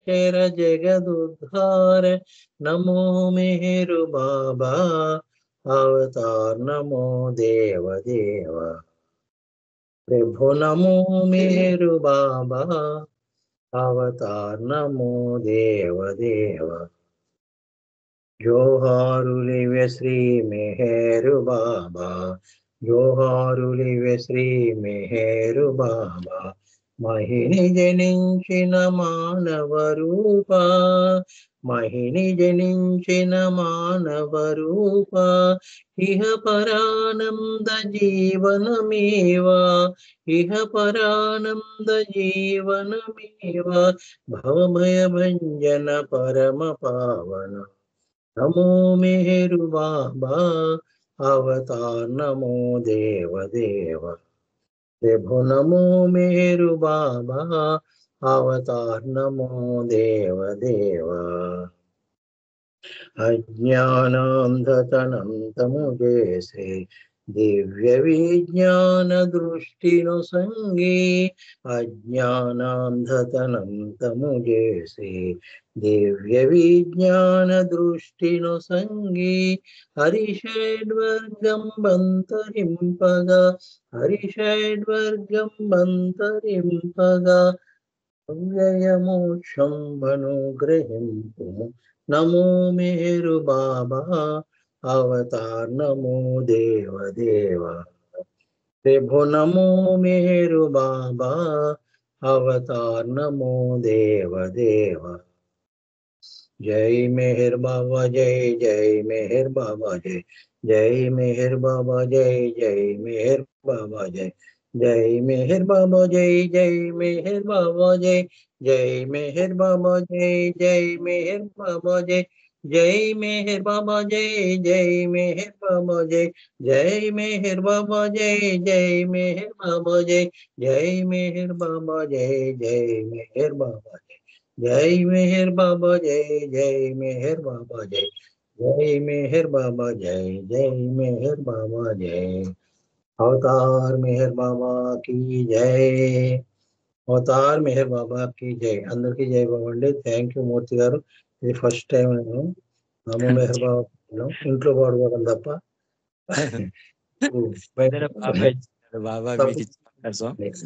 तेर जगदुद्धार नमो मेहरु बाबा अवतार नमो देव देव प्रभु नमो मेहरु बाबा अवतार नमो देव देव జోహారులివే శ్రీ మెహరు బాబా జోహారులివే శ్రీ మెహరు బాబా మహిని జనించిన మానవ రూప మహిని జనించిన మానవ రూప ఇహ పరానంద జీవనమేవా ఇహ పరానంద జీవనమేవా భవభయ భంజన పరమ పావన नमो मेहरु बाबा अवतार नमो देव देव प्रभु नमो मेहरु बाबा अवतार नमो देव देव अज्ञानांधतनं जैसे दिव्य विज्ञान दृष्टिनो संगे अज्ञानांधतनं जैसे दिव्य विज्ञान दृष्टिनो संगे हरिषड्वर्गं बंतरिंपगा हरिषड्वर्गं बंतरिंपगा अव्ययमोक्षं मनुग्रहिन्तुं नमो मेरु बाबा अवतार नमो देव देव प्रभु नमो मेरु बाबा अवतार नमो देव देव जय मेहर बाबा जय जय मेहर बाबा जय जय मेहर बाबा जय जय मेहर बाबा जय जय मेहर बाबा जय जय मेहर बाबा जय जय मेहर बाबा जय जय मेहर बाबा जय जय मेहर बाबा जय जय मेहर बाबा जय जय मेहर बाबा जय जय मेहर बाबा जय जय मेहर बाबा जय जय मेहर बाबा जय मेहर बाबा जय जय मेहर बाबा जय जय मेहर बाबा जय जय मेहर बाबा जय अवतार मेहर बाबा की जय अवतार मेहर बाबा की जय अंदर की जय बाबा अंडी थैंक यू मूर्ति गारू ఇది ఫస్ట్ టైం నేను నమో మెహర్ బాబా ఇంట్లో పాడుకోవడం తప్ప బాబా మీకు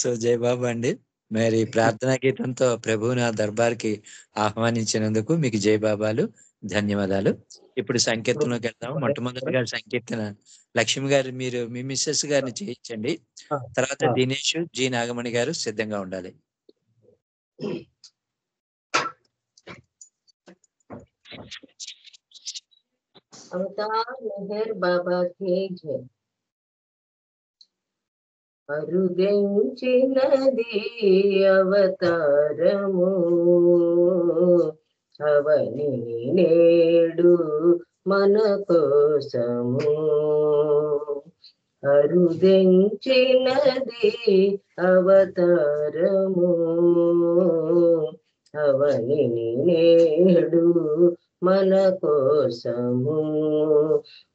సో జై బాబా అండి మరి ప్రార్థనా గీతంతో ప్రభువుని ఆ దర్బార్కి ఆహ్వానించినందుకు మీకు జై బాబాలు ధన్యవాదాలు. ఇప్పుడు సంకీర్తనలోకి వెళ్దాం. మొట్టమొదటిగా సంకీర్తన లక్ష్మి గారు మీరు మీ మిస్సెస్ గారిని చేయించండి. తర్వాత దినేష్ జి నాగమణి గారు సిద్ధంగా ఉండాలి. अवतार मेहर बाबा की जय అరుదించినది అవతారము అవని నేడు మన కోసము అరుదించినది అవతారము అవని నేడు మన కోసము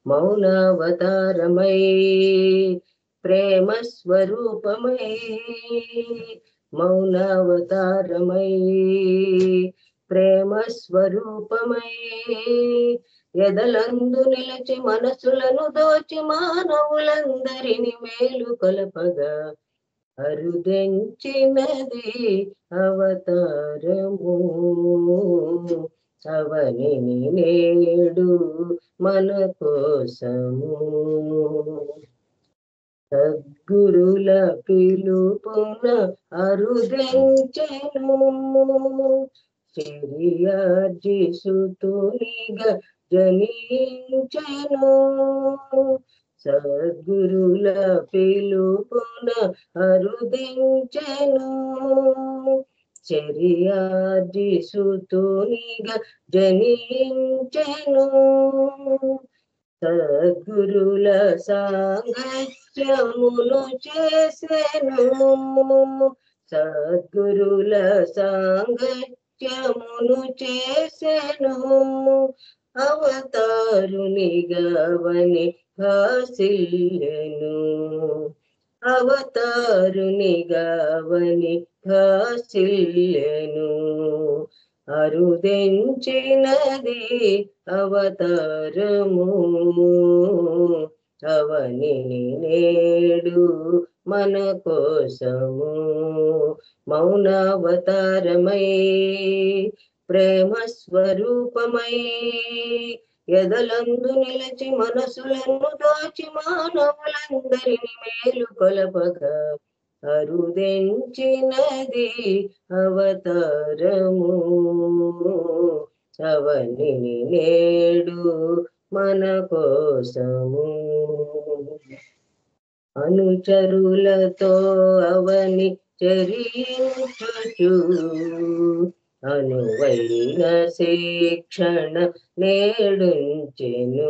మౌనావతారమై ప్రేమ స్వరూపమై మౌనావతారమై ప్రేమ స్వరూపమై ఎదలందు నిలిచి మనసులను దోచి మానవులందరిని మేలు కొలపగా అరుదెంచినది అవతారము అవని నేడు మన కోసము సద్గురుల పిలుపున అరుదెంచెను చిరియార్జి సుతునిగా జనించెను సద్గురుల పిలుపున అరుదించెను చర్యార్జి సుతునిగా జనించెను సద్గురుల సాంగత్యమును చేసెను సద్గురుల సాంగత్యమును చేసెను అవతారునిగా అవని భాసిల్లెను అవతారునిగావని భాసిల్లెను. అరుదెంచినది అవతారము, అవనిని నేడు మన కోసము. మౌనావతారమై ప్రేమ స్వరూపమై ఎదలందు నిలిచి మనసులను దాచి మానవులందరిని మేలు కొలపగా అరుదెంచినది అవతారము, అవనిని నేడు మన కోసము. అనుచరులతో అవని చరించుచు అనువైన శిక్షణ నేడుంచెను.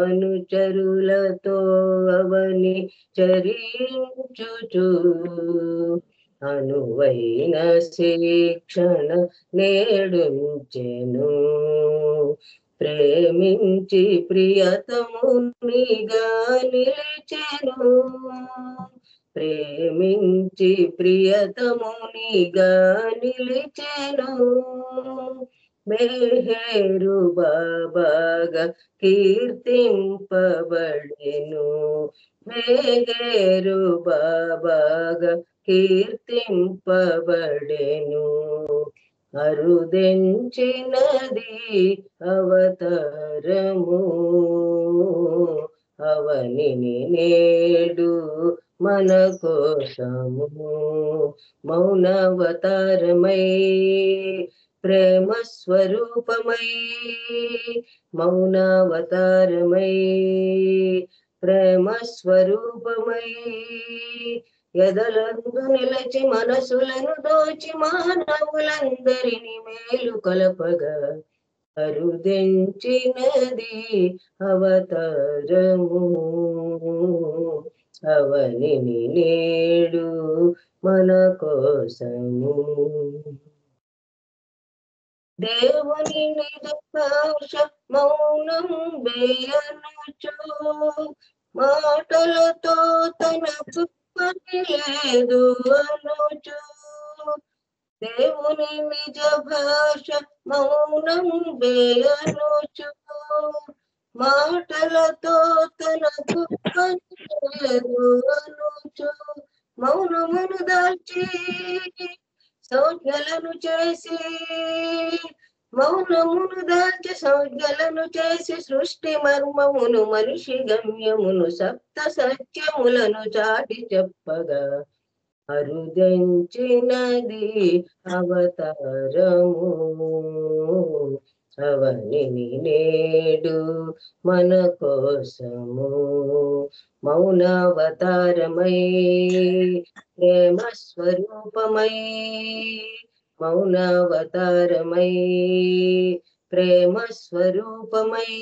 అనుచరులతో అవని చరించుచు అనువైన శిక్షణ నేడుంచెను. ప్రేమించి ప్రియతమునిగా నిలిచెను, ప్రేమించి ప్రియతమునిగా నిలిచెను. మెహరు బాబాగా కీర్తింపబడెను, మెహరు బాబాగా కీర్తింపబడెను. అరుదెంచినది అవతారము, అవనిని నేడు మన కోసము. మౌనావతారమై ప్రేమ స్వరూపమై, మౌనావతారమై ప్రేమ స్వరూపమై ఎదలందు నిలచి మనసులను దోచి మానవులందరిని మేలు కొలపగా అరుదెంచినది అవతారము, అవనిని నేడు మన కోసము. దేవుని నిజ భాష మౌనం వేయనుచు మాటలతో తనకు పని లేదు అనుచు. దేవుని నిజ భాష మౌనం వేయనుచు మాటలతో తనకు పని లేదు అనుచు. మౌనమును దాల్చి సంజ్ఞలను చేసి, మౌనమును దాల్చి సంజ్ఞలను చేసి సృష్టి మర్మమును మనిషి గమ్యమును సప్త సత్యములను చాటి చెప్పగా అరుదెంచినది అవతారము, అవనిని నేడు మన కోసము. మౌనావతారమై ప్రేమ స్వరూపమై, మౌనావతారమై ప్రేమ స్వరూపమై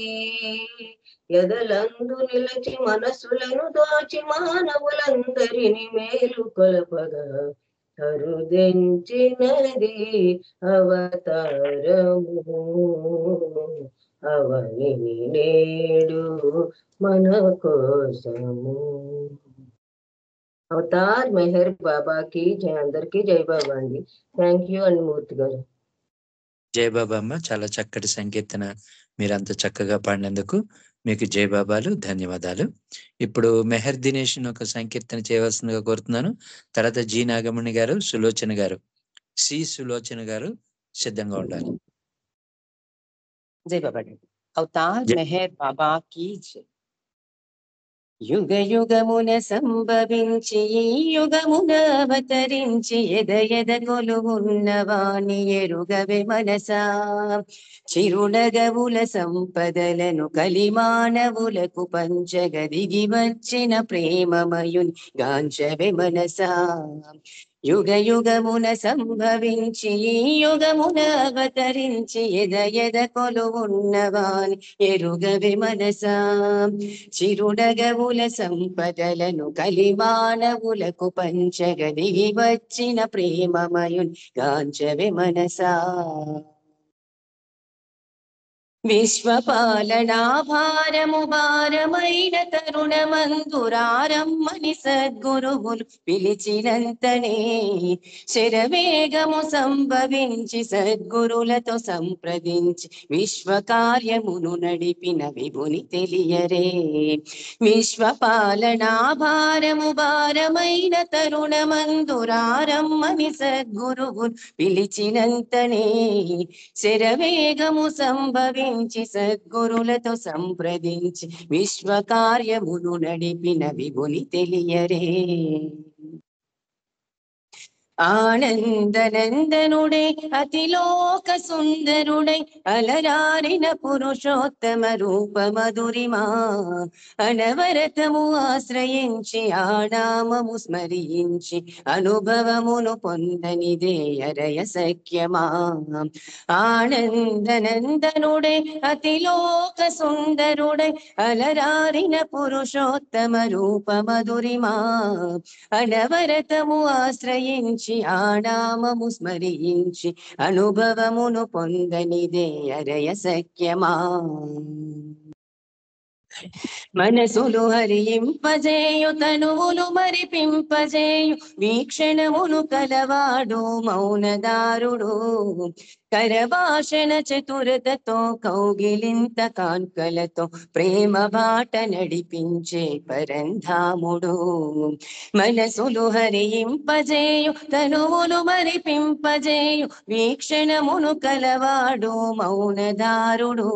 ఎదలందు నిలచి మనసులను దాచి మానవులందరిని మేలు కొలపగా అరుదెంచినది అవతారము, అవనిని నేడు మన కోసము. అవతార్ మెహర్ బాబాకి జై. అందరికీ జై బాబా అండి. థ్యాంక్ యూ అండి మూర్తి గారు. జై బాబా అమ్మ, చాలా చక్కటి సంకీర్తన మీరంత చక్కగా పాడినందుకు మీకు జై బాబాలు, ధన్యవాదాలు. ఇప్పుడు మెహర్ దినేష్ ఒక సంకీర్తన చేయవలసిందిగా కోరుతున్నాను. తర్వాత జి నాగమణి గారు, సులోచన గారు, సి సులోచన గారు సిద్ధంగా ఉండాలి. జై బాబా. అవతార్ మెహర్ బాబా కీ జై. యుగ యుగమున సంభవించి ఈ యుగమున అవతరించి ఎద ఎద కొలువున్నవాణి ఎరుగవే మనసా. చిరునగవుల సంపదలను కలిమానవులకు పంచగ దిగి వచ్చిన ప్రేమమయుని గాంచవే మనసా. యుగ యుగమున సంభవించి ఈ యుగమున అవతరించి ఎద ఎద కొలువున్నవాని ఎరుగవే మనసా. చిరునగవుల సంపదలను కలిమానవులకు పంచగ దిగి వచ్చిన ప్రేమమయుని గాంచవే మనసా. విశ్వపాలనా భారము భారమైన తరుణమందురారమ్మని సద్గురువులు పిలిచినంతనే శరవేగము సంభవించి సద్గురులతో సంప్రదించి విశ్వకార్యమును నడిపిన విభుని తెలియరే. విశ్వపాలనా భారము భారమైన తరుణమందురారమ్మని సద్గురువులు పిలిచినంతనే శరవేగము సంభవించి సద్గురులతో సంప్రదించి విశ్వకార్యమును నడిపిన విభుని తెలియరే. ఆనందనందనుడై అతిలోక సుందరుడై అలరారిన పురుషోత్తమ రూప మధురిమా అనవరతము ఆశ్రయించి ఆనామము స్మరించి అనుభవమును పొందనిదే అరయ సఖ్యమా. ఆనందనందనుడై అతిలోక సుందరుడై అలరారిన పురుషోత్తమ రూప మధురిమా అనవరతము ఆశ్రయించి ఆనామము స్మరించి అనుభవమును పొందనిదే అరయ సఖ్యమా. మనసులు హరింపజేయు తనువులు మరిపింపజేయు వీక్షణమును కలవాడు మౌనదారుడు కరభాషణ చతురతతో కౌగిలింత కాన్కలతో ప్రేమ బాట నడిపించే పరంధాముడు. మనసులు హరింపజేయు తనువులు మరిపింపజేయు వీక్షణమును కలవాడు మౌనదారుడు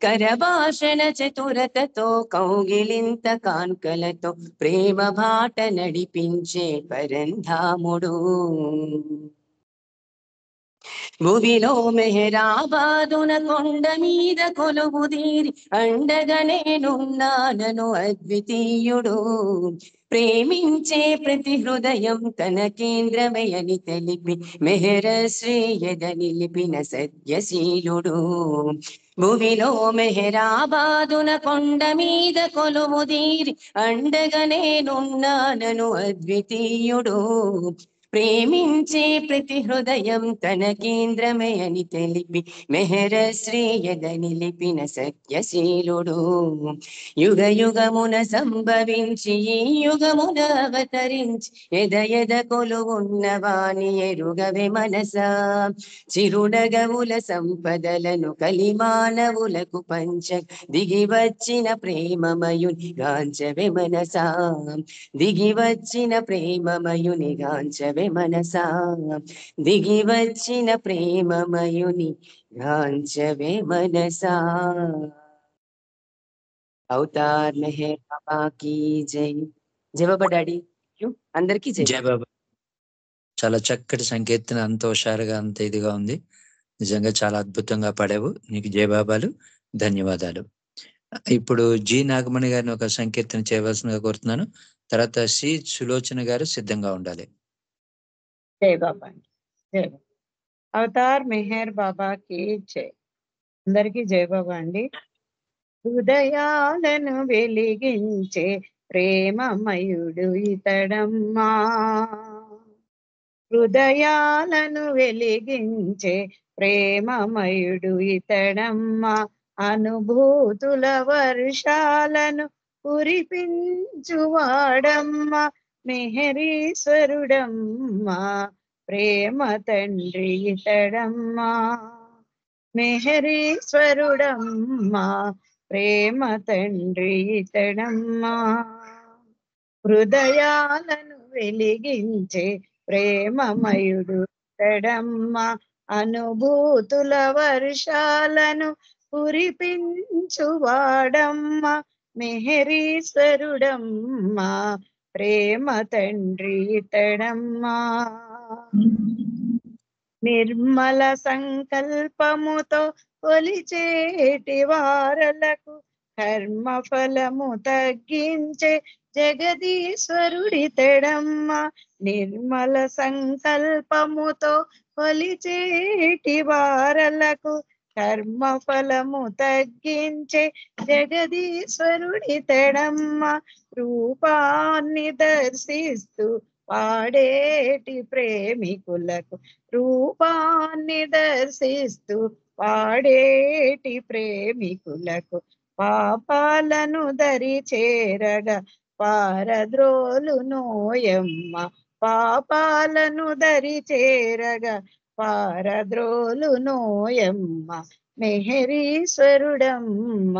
కరభాషణ చతురతతో కౌగిలింత కాన్కలతో ప్రేమ బాట నడిపించే పరంధాముడు. భువిలో మెహరాబాదున కొండ మీద కొలువుదీరి అండగా నేనున్నానను అద్వితీయుడు ప్రేమించే ప్రతి హృదయం తన కేంద్రమయని తెలిపి మెహరశ్రేయద నిలిపిన సత్యశీలుడు. భువిలో మెహరాబాదున కొండ మీద కొలువుదీరి అండగా నేనున్నానను అద్వితీయుడు ప్రేమించే ప్రతి హృదయం తన కేంద్రమే అని తెలిపి మెహరశ్రేయద నిలిపిన సత్యశీలుడు. యుగ యుగమున సంభవించి ఈ యుగమున అవతరించి ఎద ఎద కొలువున్న వాణి ఎరుగవే మనసా చిరునగవుల సంపదలను కలిమానవులకు పంచ దిగి వచ్చిన ప్రేమమయుని గాంచవే మనసా దిగి వచ్చిన ప్రేమమయుని గాంచవే మనసా దిగి వచ్చిన ప్రేమమయుని గాంచవే మనసా. అవతార్ మెహర్ బాబా కీ జై. జై బాబా డాడీ. అందరికీ జై. జై బాబా. చాలా చక్కటి సంకీర్తన, అంత హుషారుగా అంత ఇదిగా ఉంది. నిజంగా చాలా అద్భుతంగా పాడావు. నీకు జై బాబాలు, ధన్యవాదాలు. ఇప్పుడు జి నాగమణి గారిని ఒక సంకీర్తన చేయవలసిందిగా కోరుతున్నాను. తర్వాత సి సులోచన గారు సిద్ధంగా ఉండాలి. జై బాబా. జై బాబా. అవతార్ మెహర్ బాబా కి జై. అందరికీ జై బాబా అండి. హృదయాలను వెలిగించే ప్రేమమయుడు ఇతడమ్మా హృదయాలను వెలిగించే ప్రేమమయుడు ఇతడమ్మా అనుభూతుల వర్షాలను కురిపించువాడమ్మా మెహరీశ్వరుడమ్మా ప్రేమ తండ్రి ఇతడమ్మా మెహరీశ్వరుడమ్మా ప్రేమ తండ్రి ఇతడమ్మా హృదయాలను వెలిగించే ప్రేమమయుడు ఇతడమ్మా అనుభూతుల వర్షాలను కురిపించువాడమ్మా మెహరీశ్వరుడమ్మా ప్రేమ తండ్రి ఇతడమ్మా నిర్మల సంకల్పముతో కొలిచేటి వారలకు కర్మ ఫలము తగ్గించే జగదీశ్వరుడితడమ్మా నిర్మల సంకల్పముతో కొలిచేటి వారలకు కర్మ ఫలము తగ్గించే జగదీశ్వరుడితడమ్మా రూపాన్ని దర్శిస్తూ పాడేటి ప్రేమికులకు రూపాన్ని దర్శిస్తూ పాడేటి ప్రేమికులకు పాపాలను దరి చేరగా పారద్రోలు నోయమ్మ పాపాలను దరి చేరగా పారద్రోలు నోయమ్మ మెహరీశ్వరుడమ్మ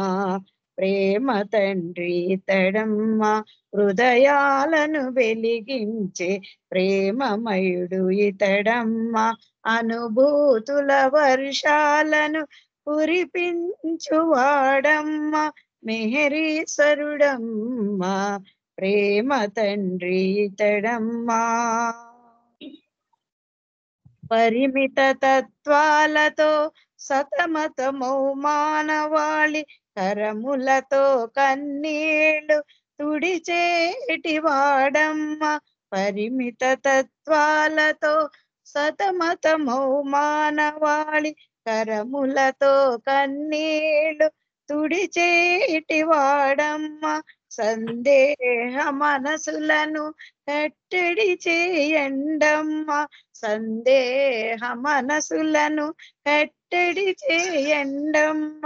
ప్రేమ తండ్రి ఇతడమ్మ హృదయాలను వెలిగించే ప్రేమమయుడు ఇతడమ్మ అనుభూతుల వర్షాలను కురిపించువాడమ్మ మెహరీశ్వరుడమ్మ ప్రేమ తండ్రి ఇతడమ్మా పరిమిత తత్వాలతో సతమతమౌ మానవాళి కరములతో కన్నీళ్ళు తుడిచేటి వాడమ్మ పరిమిత తత్వాలతో సతమతమౌ మానవాళి కరములతో కన్నీళ్ళు తుడిచేటి వాడమ్మ సందేహ మనసులను కట్టడి చేయండమ్మ సందేహ మనసులను కట్టడి చేయండమ్మ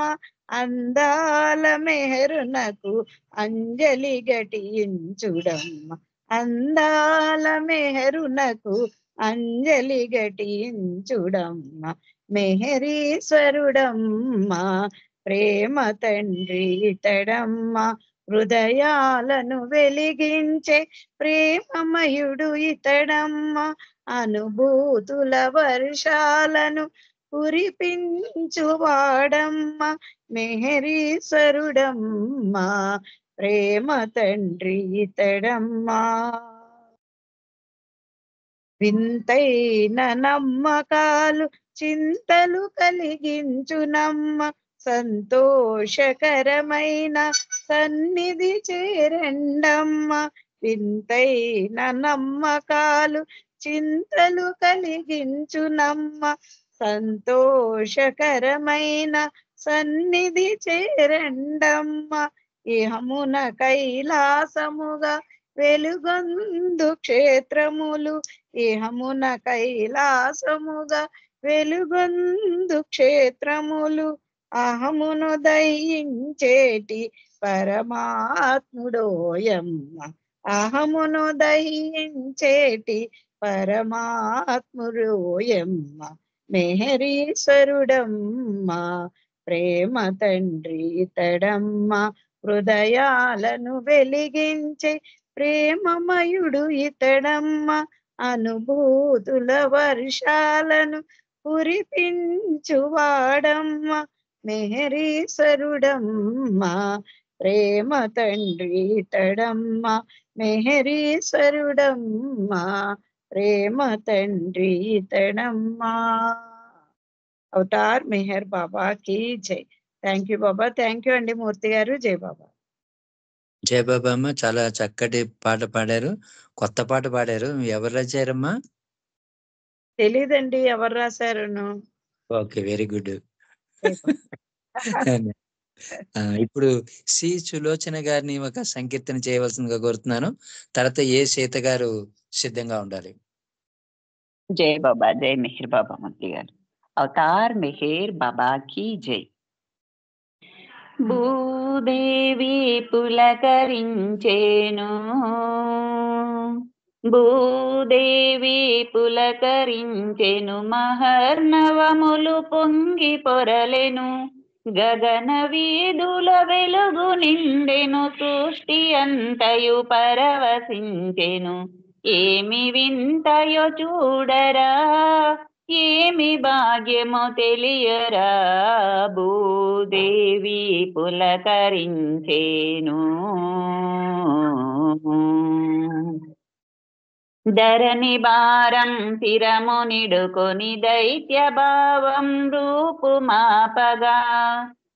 అందాల మెహరునకు అంజలి ఘటించుడమ్మ అందాల మెహరునకు అంజలి ఘటించుడమ్మ మెహరీశ్వరుడమ్మ ప్రేమ తండ్రి ఇతడమ్మ హృదయాలను వెలిగించే ప్రేమమయుడు ఇతడమ్మ అనుభూతుల వర్షాలను కురిపించువాడమ్మ మెహరీశ్వరుడమ్మ ప్రేమ తండ్రి ఇతడమ్మ వింతైన నమ్మకాలు చింతలు కలిగించునమ్మ సంతోషకరమైన సన్నిధి చేరండమ్మ వింతైన నమ్మకాలు చింతలు కలిగించునమ్మ సంతోషకరమైన సన్నిధి చేరండమ్మ ఇహమున కైలాసముగా వెలుగొందు క్షేత్రములు ఇహమున కైలాసముగా వెలుగొందు క్షేత్రములు అహమును దయించేటి పరమాత్ముడోయమ్మ అహమును దయించేటి పరమాత్ముడోయమ్మ మెహరీశ్వరుడమ్మ ప్రేమ తండ్రి ఇతడమ్మ హృదయాలను వెలిగించే ప్రేమమయుడు ఇతడమ్మ అనుభూతుల వర్షాలను కురిపించువాడమ్మ మెహరీశ్వరుడమ్మ ప్రేమ తండ్రి ఇతడమ్మ మెహరీశ్వరుడమ్మ ప్రేమ తండ్రి ఇతడమ్మ అవతార్ మెహర్ బాబా కి జై thank you Baba thank you అండి మూర్తి గారు జై బాబా జయ బాబా అమ్మ చాలా చక్కటి పాట పాడారు కొత్త పాట పాడారు ఎవరు రాశారమ్మా తెలీదండి ఎవరు రాశారును ఓకే వెరీ గుడ్ ఇప్పుడు సి సులోచన గారిని ఒక సంకీర్తన చేయవలసిందిగా కోరుతున్నాను తర్వాత ఏ సీత గారు సిద్ధంగా ఉండాలి జై బాబా జై మెహర్ బాబా మూర్తి గారు అవతార్ మెహర్ బాబా కి జై భూదేవి పులకరించేను భూదేవి పులకరించెను మహర్నవములు పొంగి పొరలెను గగన వీధుల వెలుగు నిండెను సృష్టి అంతయు పరవశించెను ఏమి వింతయో చూడరా ఏమి భాగ్యమో తెలియరా భూదేవి పులకరించెను ధరణి భారం శిరము నిడుకొని దైత్య భావం రూపుమాపగా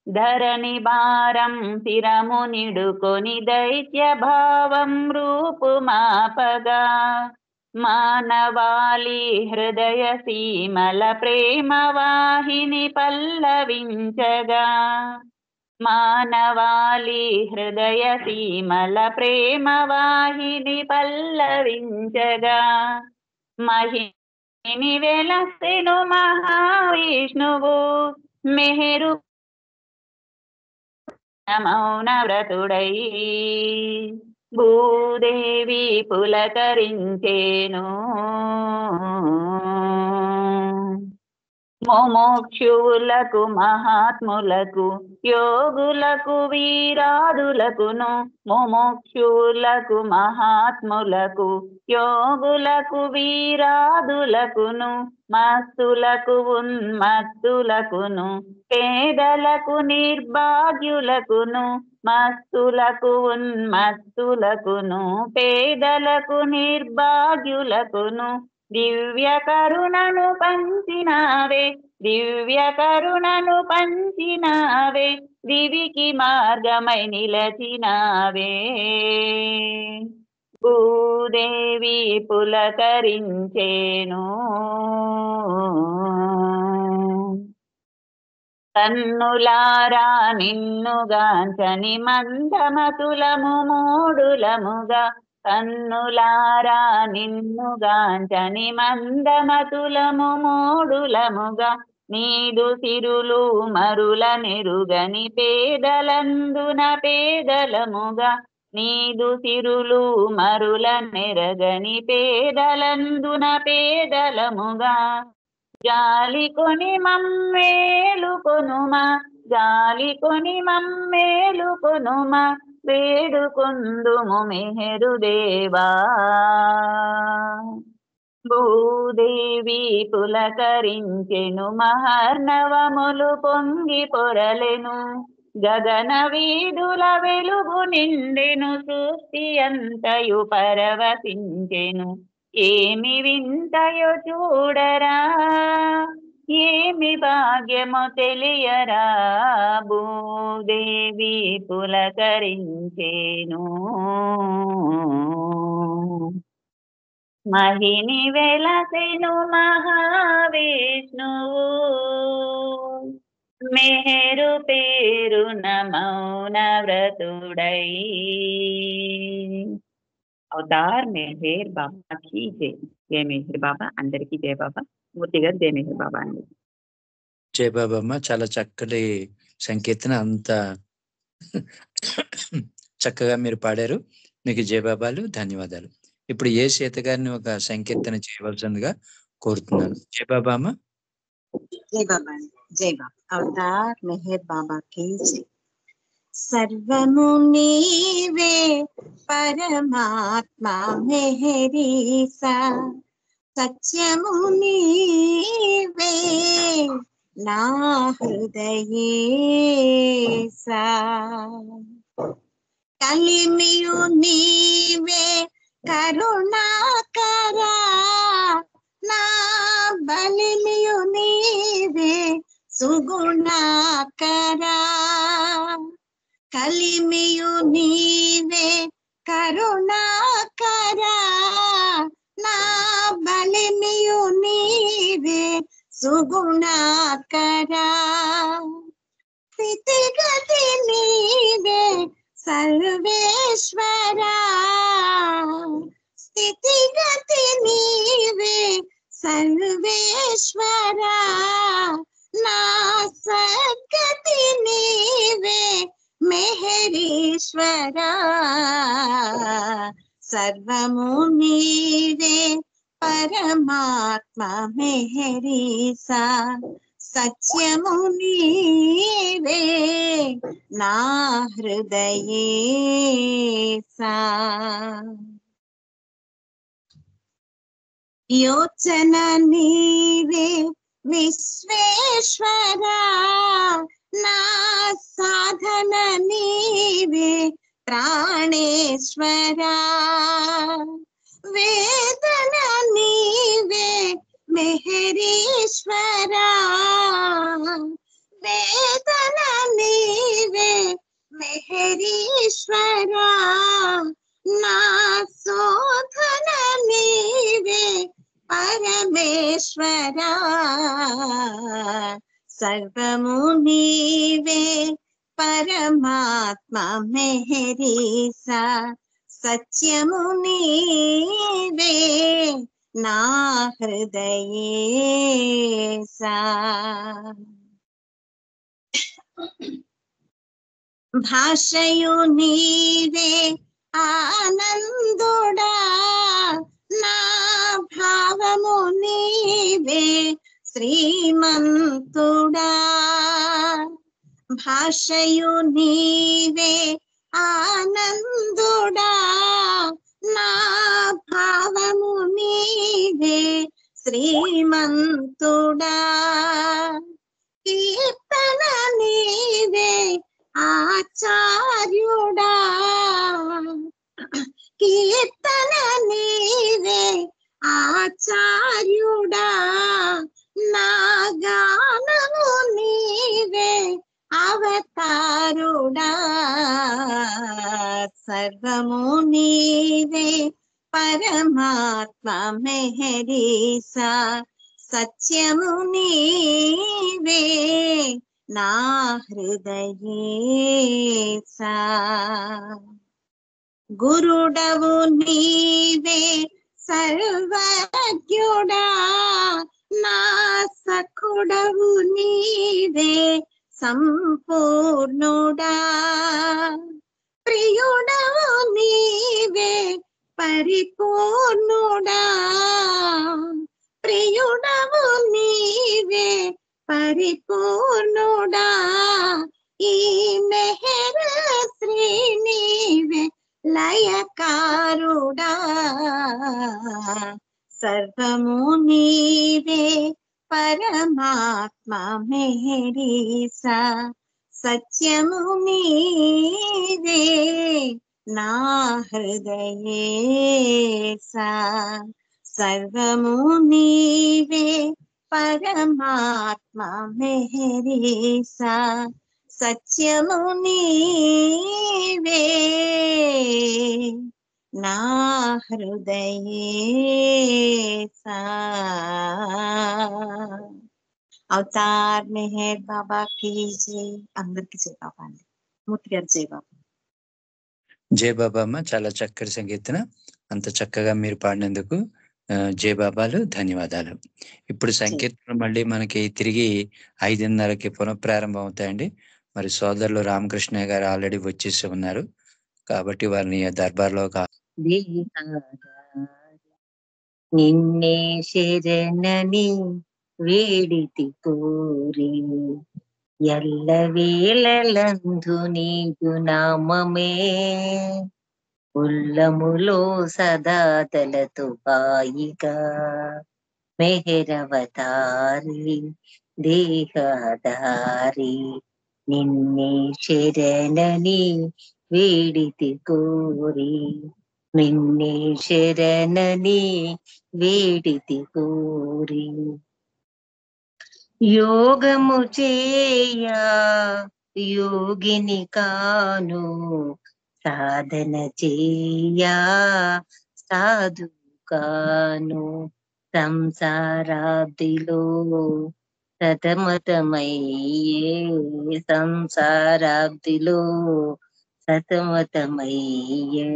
ధరణి భారం శిరము నిడుకొని దైత్య భావం రూపుమాపగా మానవాళి హృదయ సీమల ప్రేమ వాహిని పల్లవించగా మానవాళి హృదయ సీమల ప్రేమ వాహిని పల్లవించగా మహిని వెలసెను మహావిష్ణువు మెహరు మౌన వ్రతుడై భూదేవి పులకరించేను. మోమోక్షువులకు మహాత్ములకు యోగులకు వీరాదులకును, మోమోక్షువులకు మహాత్ములకు యోగులకు వీరాదులకును, మస్తులకు ఉన్మత్తులకును పేదలకు నిర్భాగ్యులకును, మస్తులకు ఉన్మత్తులకును పేదలకు నిర్భాగ్యులకును దివ్య కరుణను పంచినావే, దివ్య కరుణను పంచినావే, దివికి మార్గమై నిలచినావే. భూదేవి పులకరించేను. కన్నులారా నిన్నుగాంచని మందమతులము మూడులముగా, కన్నులారా నిన్నుగాంచని మందమతులము మూడులముగా, నీదు సిరులు మరుల నెరుగని పేదలందున పేదలముగా, నీదు సిరులు మరుల నెరగని పేదలందున పేదలముగా. జాలికొని మమ్మేలుకొనుమా, జాలికొని మమ్మేలుకొనుమా, వేడుకొందుము మెహరు దేవా. భూదేవి పులకరించెను, మహర్నవములు పొంగి పొరలెను, గగన వీధుల వెలుగు నిండెను, సృష్టి అంతయు పరవశించెను. ఏమి వింతయో చూడరా, ఏమి భాగ్యమో తెలియరా, భూదేవి పులకరించెను. మహిని వెలసెను మహావిష్ణువు, మెహరు పేరున మౌన వ్రతుడై. అవతార్ మెహర్ బాబా की జై. జై మెహర్ బాబా. అందరికీ జై బాబా. మూర్తి గారు జై మెహర్ బాబా అండి. జై బాబమ్మ, చాలా చక్కటి సంకీర్తన, అంత చక్కగా మీరు పాడారు. మీకు జై బాబాలు, ధన్యవాదాలు. ఇప్పుడు ఏ సీత గారిని ఒక సంకీర్తన చేయవలసిందిగా కోరుతున్నాను. జై బాబా అమ్మ. జై బాబా, జై బాబా. అవతార్ మెహర్ బాబా की జై. సర్వము నీవే పరమాత్మ మెహరీసా, సత్యము నీవే నా హృదయేసా, కలిమియు నీవే కరుణాకరా, నా బలిమియు నీవే సుగుణాకరా, కలిమియు నీవే కరుణాకరా, నా బలిమియు నీవే సుగుణాకరా, స్థితిగతి నీవే సర్వేశ్వరా, స్థితిగతి నీవే సర్వేశ్వరా, నా సద్గతి నీవే మెహరీశ్వరా, సర్వము నీవే పరమాత్మ మెహరీసా, సత్యము నీవే నా హృదయేసా, యోచన నీవే విశ్వేశ్వరా, నా సాధన నీవే ప్రాణేశ్వరా, వేదన నీవే మెహరీశ్వరా, వేదన నీవే మెహరీశ్వరా, నా శోధన నీవే పరమేశ్వరా, సర్వము నీవే పరమాత్మ మెహరీసా, సత్యము నీవే నా హృదయేసా. భాషయు నీవే ఆనందుడా నా భావము నీవే శ్రీమంతుడా భాషయు నీవే ఆనందుడా నా భావము నీవే శ్రీమంతుడా కీర్తన నీవే ఆచార్యుడా కీర్తన నీవే ఆచార్యుడా నా గానము నీవే అవతారుడా సర్వము నీవే పరమాత్మ మెహరీసా సత్యము నీవే నా హృదయేసా గురుడవు నీవే సర్వజ్ఞుడా నా సఖుడవు నీవే సంపూర్ణుడా ప్రియుడవు నీవే పరిపూర్ణుడా ప్రియుడవు నీవే పరిపూర్ణుడా ఈ మెహర శ్రీ నీవే లయకారుడా సర్వము నీవే పరమాత్మ మెహరీసా సత్యము నీవే నా హృదయేసా సర్వము నీవే పరమాత్మ మెహరీసా సత్యము నీవే నా హృదయేసా అవతార్ మెహర్ బాబా की जय అందరికి జై బాబా అండి మూర్తి గారు జై బాబా జై బాబా అమ్మ, చాలా చక్కటి సంకీర్తన. అంత చక్కగా మీరు పాడినందుకు జై బాబాలు, ధన్యవాదాలు. ఇప్పుడు సంకీర్తన మళ్ళీ మనకి తిరిగి 5:30కి పునఃప్రారంభం అవుతాయండి. మరి సోదరులు రామకృష్ణయ్య గారు ఆల్రెడీ వచ్చేసి ఉన్నారు కాబట్టి వారిని దర్బార్లో నిన్నే శరణని వేడితి కోరి ఎల్ల వేళలందు నీదు నామమే ఉల్లములో సదా తలతు హాయిగా మెహరవతారి దేహదారి నిన్నే శరణని వేడితి కోరి నిన్నే శరణని వేడితి కోరి యోగము చేయా యోగిని కాను సాధన చేయా సాధు కాను సంసారాబ్దిలో సతమతమయ్యే సంసారాబ్దిలో సతమతమయ్యే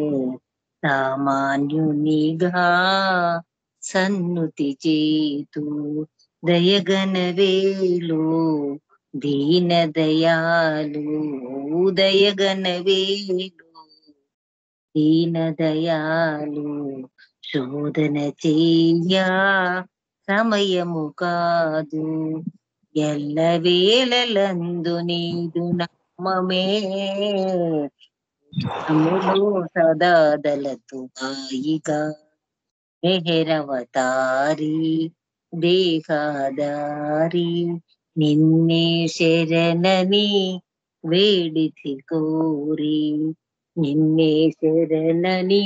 సామాన్యునిగా సన్నుతి చేతు దయగనవేలు దీన దయాలు దయగనవేలు దీన దయాలు శోధన చెయ్యా సమయము కాదు ఎల్ల వేళలందు నీదు నామమే అములో సదాదలతు హాయిగా మెహరవతారి దేహదారి నిన్నే శరణని వేడితి కోరి నిన్నే శరణని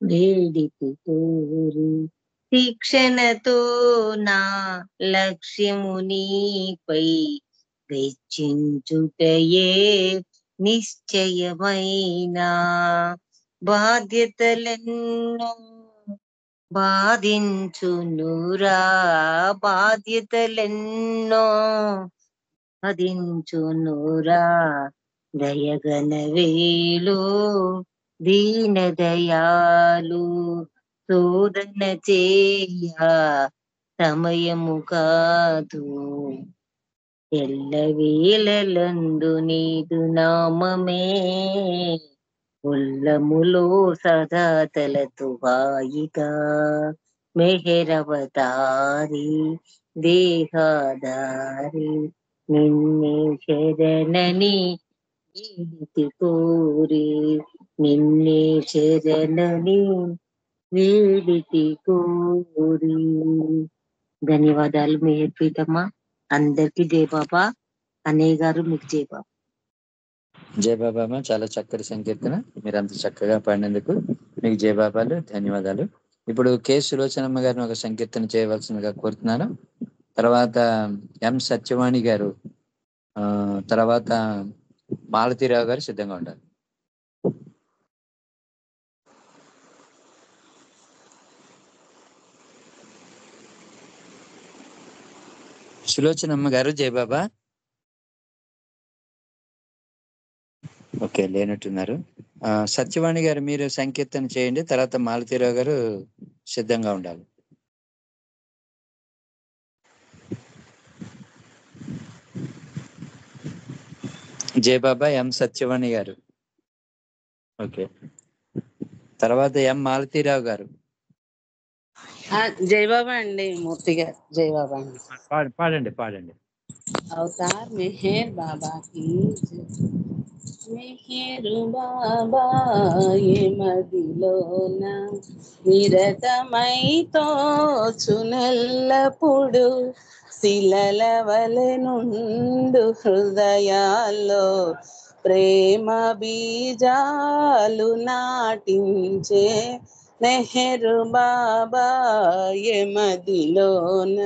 వేడితి కోరి శిక్షణతో నా లక్ష్యము నీపై వెచ్చించుటయే నిశ్చయమైన బాధ్యతలెన్నో బాధించునురా బాధ్యతలెన్నో బాధించునురా దయగనవేలు దీన దయాలు శోధన చేయా సమయము కాదు ఎల్లవేళలందు నీదు నామమే ఉల్లములో సదా తలతువాయిగా మెహరవతారి దేహాదారి నిన్నే శరణని వేడితి కోరి నిన్నే శరణని వేడితి కోరి. ధన్యవాదాలు మేయర్ ప్రీతమ్మ. అందరికి జై బాబా. అన్నయ్య గారు మీకు జై బాబా. జై బాబా. చాలా చక్కటి సంకీర్తన, మీరు అంత చక్కగా పాడినందుకు మీకు జై బాబాలు, ధన్యవాదాలు. ఇప్పుడు కె సులోచనమ్మ గారిని ఒక సంకీర్తన చేయవలసిందిగా కోరుతున్నాను. తర్వాత ఎం సత్యవాణి గారు, తర్వాత మాలతీరావు గారు సిద్ధంగా ఉండాలి. సులోచనమ్మ గారు జై బాబా. ఓకే, లేనట్టున్నారు. సత్యవాణి గారు మీరు సంకీర్తన చేయండి, తర్వాత మాలతీరావు గారు సిద్ధంగా ఉండాలి. జై బాబా ఎం సత్యవాణి గారు. ఓకే, తర్వాత ఎం మాలతీరావు గారు. జై బాబా అండి మూర్తి గారు. జై బాబా అండి. పాడండి పాడండి. అవతార్ మెహర్ బాబా కీ మెహరు బాబా ఏ మదిలోన నిరతమై తోచునెల్లప్పుడు శిలల వలె నుండు హృదయాల్లో ప్రేమ బీజాలు నాటించే మెహరు బాబా ఏ మదిలోన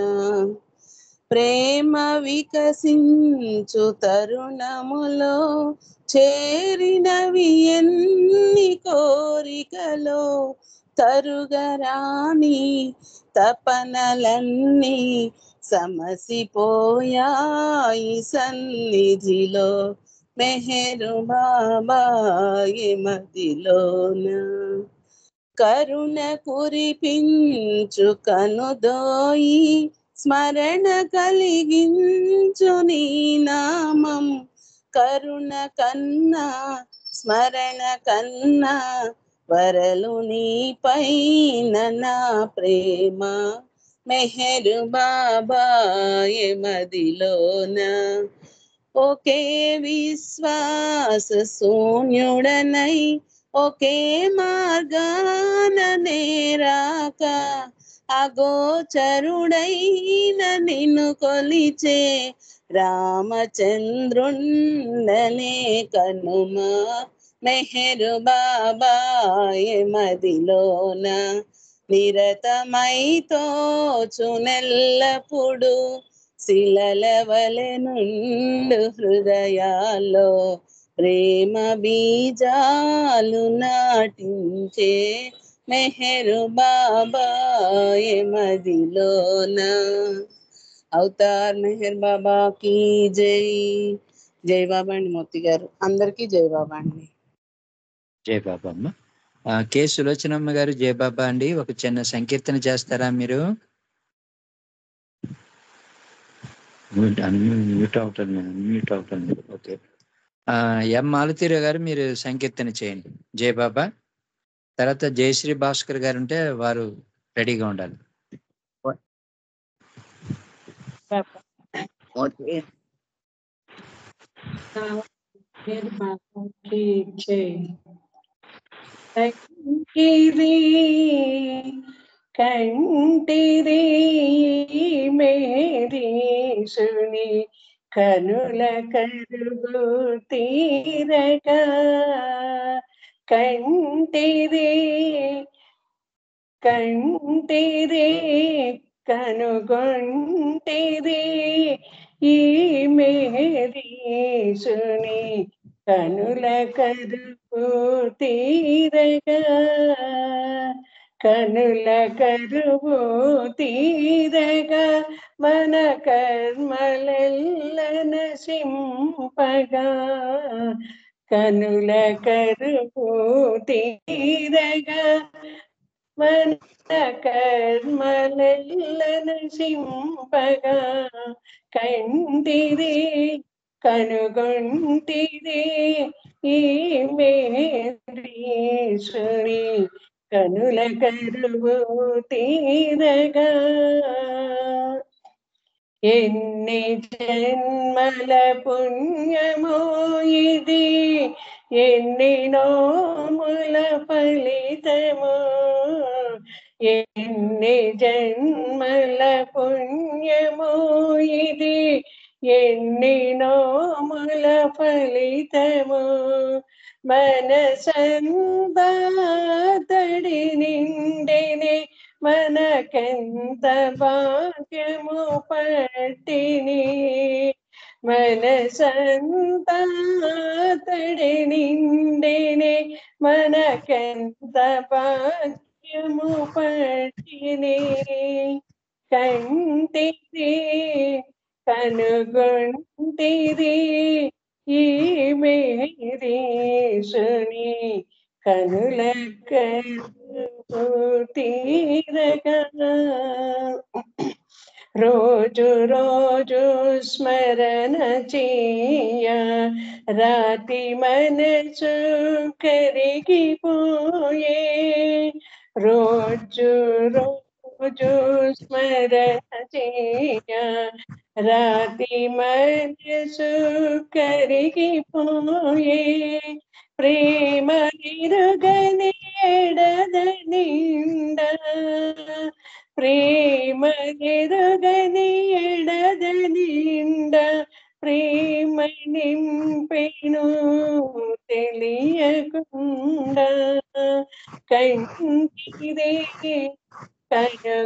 ప్రేమ వికసించు తరుణములో చేరినవి ఎన్ని కోరికలో తరుగరాని తపనలన్నీ సమసిపోయాయి సన్నిధిలో మెహరు బాబా మదిలోన కరుణ కురిపించు కనుదోయి స్మరణ కలిగించు నీ నామం కరుణ కన్నా స్మరణ కన్నా వరలు నీ పైన నా ప్రేమ మెహరు బాబా మదిలోన ఒకే విశ్వాస శూన్యుడనై ఒకే మార్గాన నేరాక అగోచరుడైన నిన్ను కొలిచే రామచంద్రుండనే కనుమా మెహరు బాబా మదిలోన నిరతమై తోచునెల్లప్పుడు శిలల వలె నుండు హృదయాల్లో ప్రేమ బీజాలు నాటించే మెహరు బాబా మదిలోన అవతార్ మెహర్ బాబా కీ జై. జై బాబా అండి మూర్తి గారు. అందరికీ జై బాబా అండి. జై బాబా అమ్మ. కె సులోచనమ్మ గారు జై బాబా అండి. ఒక చిన్న సంకీర్తన చేస్తారా మీరు? మ్యూట్ అవుతుంది. ఓకే, ఎం మాలతీరావు గారు మీరు సంకీర్తన చేయండి జై బాబా. తర్వాత జయశ్రీ భాస్కర్ గారు ఉంటే వారు రెడీగా ఉండాలి. కంటిరి మేరీషుని కనుల కరుగు తీరక కంటిరి కనుగొంటిరి ఈ మేరీషుని కనుల కరుగు తీరగా కనుల కరువు తీరగా మన కర్మలెల్ల నశింపగా కనుల కరువు తీరగా మన కర్మలెల్లన సింపగా కంటిది కనుగొంటిది ఈ మేరీశ్వరి కనుల కరువు తీరగా ఎన్ని జన్మల పుణ్యమో ఇది ఎన్ని నోముల ఫలితమో ఎన్ని జన్మల పుణ్యమో ఇది ఎన్ని నోముల ఫలితమో మనసందడి నిండిని మనకెంత భాగ్యము పట్టిని మనసందడి నిండిని మనకెంత భాగ్యము పట్టిని కంటిది కనుగొంటిది ఈ మేరీశ్వరి కనుల తీరగా రోజు రోజు స్మరణ చేయ రాతి మనసు కరిగిపోయే రోజు రోజు స్మరణ చేయ రాతి మనసు కరిగిపోయే ప్రేమ నిరుగని ఎడదనిండ ప్రేమ నిరుగని ఎడదనిండ ప్రేమ నింపెను తెలియకుండా కంటిదే కనుగొంటిది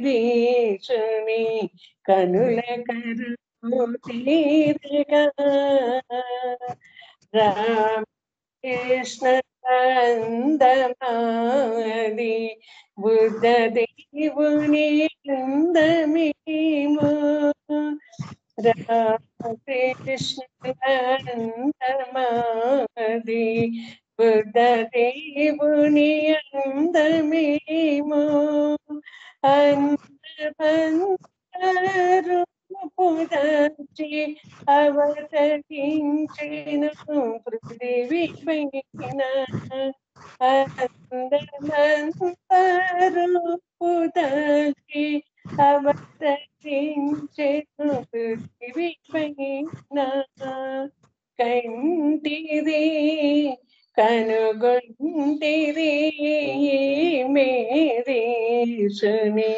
మేరీశ్వరి కనుల కరువు తీరగా రామకృష్ణ అందమాది బుద్ధ దేవుని అందమేమో రామకృష్ణ అందమాది బుద్ధ దేవుని అందమేమో రూపుదాచి అవతరించిన పృథివీ పైన రూపుదాచి అవతరించిన పృథివీ పైన కంటిది కనుగొంటిది మేరీశ్వరి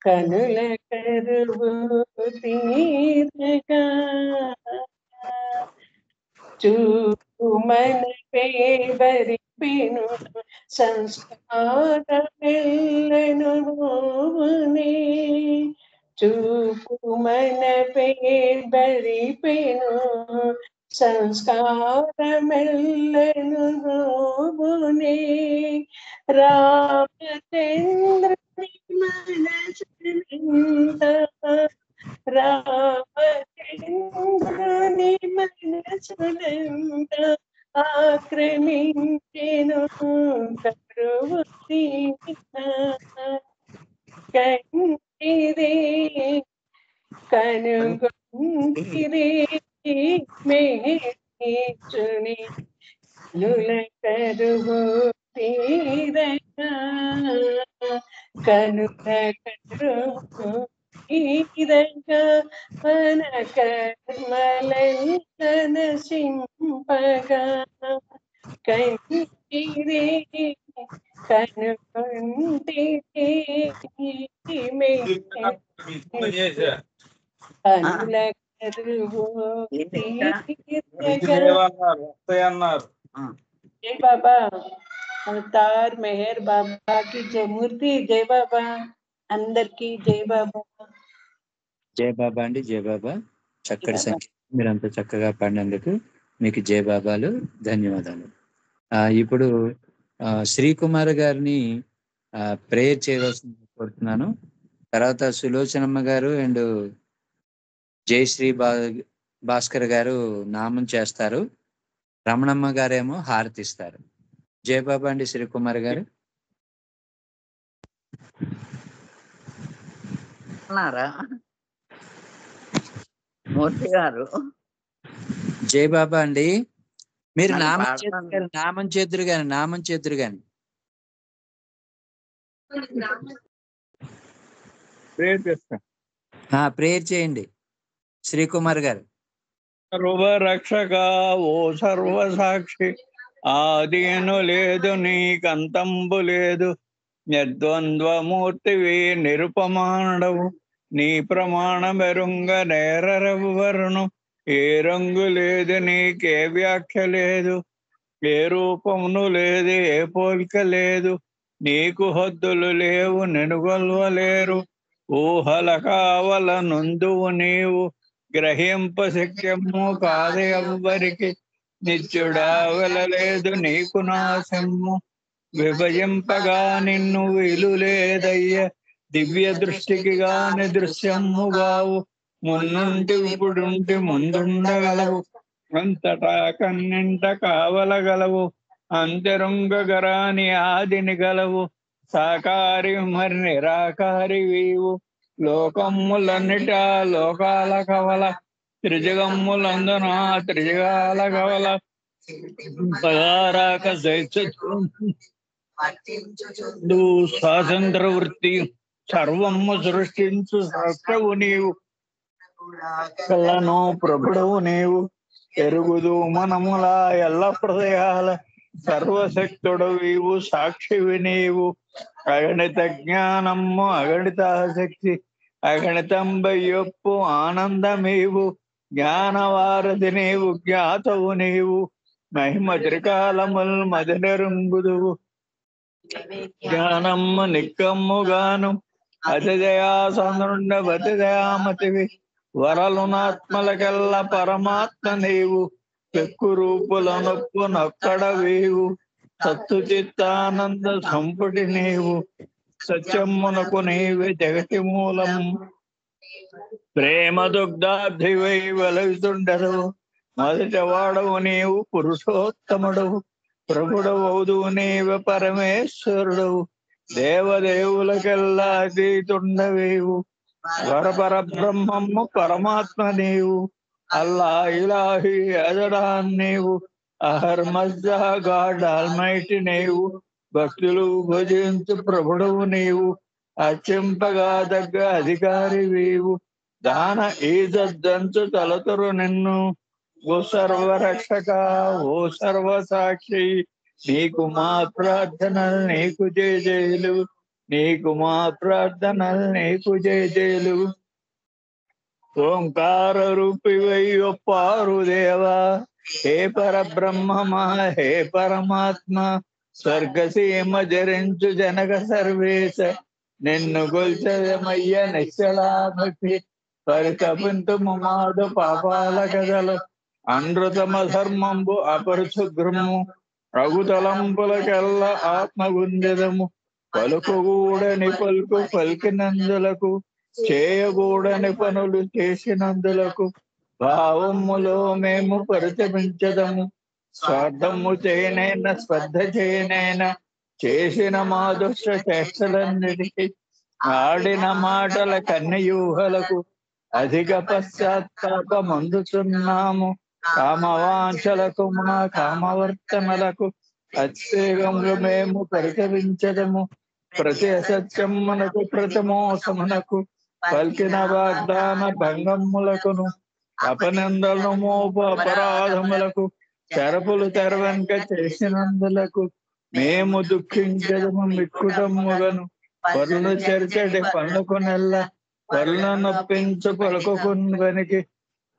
కనుల కరువు తీరగా చూపు మనపై బరిపెను సంస్కారమెల్లను చూపు మనపై బరిపెను సంస్కారమెల్లను రామచంద్రుని మనసునింద రామచంద్రుని మనసునంద ఆక్రమించెను కరువు కంటిది కనుగొంటిది మేరీశ్వరి కనుల కరువు తీరగా కనుల కరువు తీరగా మన కర్మలన సింపగా కంటిది కనుగొంటిది కనుల కరువు जय बाबा अवतार मेहर बाबा की जय मूर्ति जय बाबा अंदर की जय बाबा జై బాబా అండి, జై బాబా. చక్కటి సంఖ్య మీరంతా చక్కగా పాడినందుకు మీకు జై బాబాలు, ధన్యవాదాలు. ఇప్పుడు శ్రీకుమార్ గారిని ప్రేయర్ చేయవలసింది కోరుతున్నాను. తర్వాత సులోచనమ్మ గారు అండ్ జయశ్రీ భాస్కర్ గారు నామం చేస్తారు. రమణమ్మ గారేమో హారతి ఇస్తారు. జయబాబా అండి శ్రీకుమార్ గారు. మూర్తి గారు జయబాబా అండి, మీరు అది నామం పాడతాను. చేతురు గాని నామం చేతురు గాని ప్రేయర్ చేయండి శ్రీకుమార్ గారు. సర్వరక్షక ఓ సర్వసాక్షి, ఆదిను లేదు నీకంతంబు లేదు, నిర్ద్వంద్వమూర్తివి నిరుపమానడవు, నీ ప్రమాణమెరుంగ నేరరెవ్వరును, ఏ రంగు లేదు నీకే వ్యాఖ్య లేదు, ఏ రూపమును లేదు ఏ పోలిక లేదు, నీకు హద్దులు లేవు నెనుగొల్వలేరు, ఊహల కావల నొందువు నీవు, గ్రహింప శక్యము కాదు ఎవ్వరికి, నిత్యుడా వెలలేదు నీకు నాశము, విభజింపగా నిన్ను వీలు లేదయ్య, దివ్య దృష్టికి గాని దృశ్యముగావు, మున్నుంటి ఇప్పుడుంటి ముందుండగలవు, అంతటా కన్నింట కావలగలవు, అంతరంగరాని ఆదిని గలవు, సాకారి మరి నిరాకారి వీవు, లోకమ్ములన్నిటా లోకాల కవల, త్రిజగమ్ములందున త్రిజగాల కవల, పదారాక స్వాతంత్ర వృత్తి సర్వమ్ము సృష్టించు సృష్టవు నీవు, కళ్ళను ప్రభుడవు నీవు, ఎరుగుదు మనముల ఎల్ల హృదయాల, సర్వశక్తుడు వీవు సాక్షివి నీవు, అగణిత జ్ఞానము అగణిత శక్తి, అగణితంబయ్యొప్పు ఆనందమీవు, జ్ఞానవారధి నీవు జ్ఞాతవు నీవు, మహిమ త్రికాలముల్ మదినెరుంగుదువు, జ్ఞానమ్మ నిక్కమ్ముగాను అతిదయాసనుండ బతిదయామతివి, వరలునాత్మలకెల్ల పరమాత్మ నీవు, పెక్కు రూపుల నొప్పు నొక్కడ వీవు, సత్తు చిత్తానంద సంపుటి నీవు, సత్యమ్మునకు నీవే జగతి మూలం, ప్రేమ దుగ్ధాబ్ధివై వెలుగుతుండరు, మొదటి వాడవు నీవు పురుషోత్తముడవు, ప్రభుడవౌదువు నీవే పరమేశ్వరుడవు, దేవదేవులకెల్లా అతీతుండవేవు, వరపర బ్రహ్మము పరమాత్మ నీవు, అల్లా ఇలాహి అజడాన్ నీవు, అహర్మజ్జా గాడ్ ఆల్మైటీ నీవు, భక్తులు భజించు ప్రభుడవు నీవు, అర్చింపగా దగ్గ అధికారి వీవు, దాన ఈజద్దంచు తలతురు నిన్ను, ఓ సర్వరక్షక ఓ సర్వసాక్షి, నీకు మా ప్రార్థనలు నీకు జయజయలు, నీకు మా ప్రార్థనలు నీకు జయజయలు, ఓంకార రూపివై ఒప్పారు దేవా, హే పరబ్రహ్మమా హే పరమాత్మ, స్వర్గసీమ జరించు జనక సర్వేశ, నిన్ను గొల్చమయ్య నిశ్చలాభక్తి, పరితపింతుము మాడు పాపాల కథలు, అనృతమ ధర్మంబు అపరుశుగ్రము, రఘుతలంపులకెల్ల ఆత్మగుంజదము, పలుకుగూడని పలుకు పలికినందులకు, చేయగూడని పనులు చేసినందులకు, భావములో మేము పరితపించదము, స్వార్థము చేయనైనా స్పర్ధ చేయనైనా, చేసిన మా దుష్ట చేష్టలన్నిటికీ, ఆడిన మాటల కన్యయూహలకు, అధిక పశ్చాత్తాపమందుతున్నాము, కామవాంఛలకు మా కామవర్తనలకు, అత్యేగములు మేము పరితపించదము, ప్రతి అసత్యమునకు ప్రతి మోసమునకు, పలికిన వాగ్దాన భంగములకును, అపనిందలను మోప అపరాధములకు, చెరపులు తెరవెంక చేసినందులకు, మేము దుఃఖించదము మిక్కుటముగను, పరులు చెరచడి పనులకు నెల్ల, పరులను నొప్పించు పలుకుకునికి,